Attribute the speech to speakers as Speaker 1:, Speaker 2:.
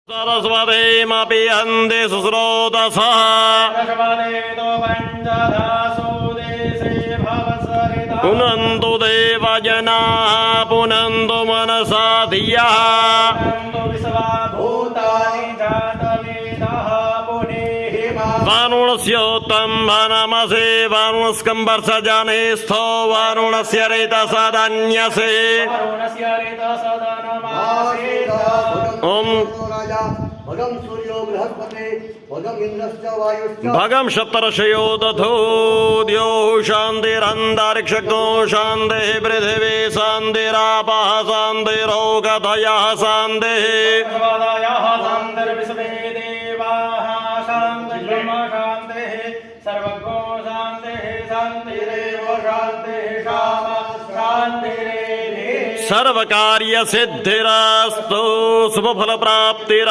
Speaker 1: सरस्वतीमपि हन्ति सुश्रोतसः पुनन्तु देवजनाः पुनन्तु मनसा धियः वारुणस्योत्तम नमसे वारुणस्कं वर्षजाने स्थो वारुणस्य रेतसदन्यसे भगं शतर्षयो दधो द्योः शान्तिरन्तरिक्षगो शान्तिः पृथिवी शान्तिरापः शान्तिरोगधयः शान्तिः सर्वगो शान्तिः शान्तिरेव शान्तिः शान्तिरेव सर्वकार्यसिद्धिरस्तु शुभफलप्राप्तिः।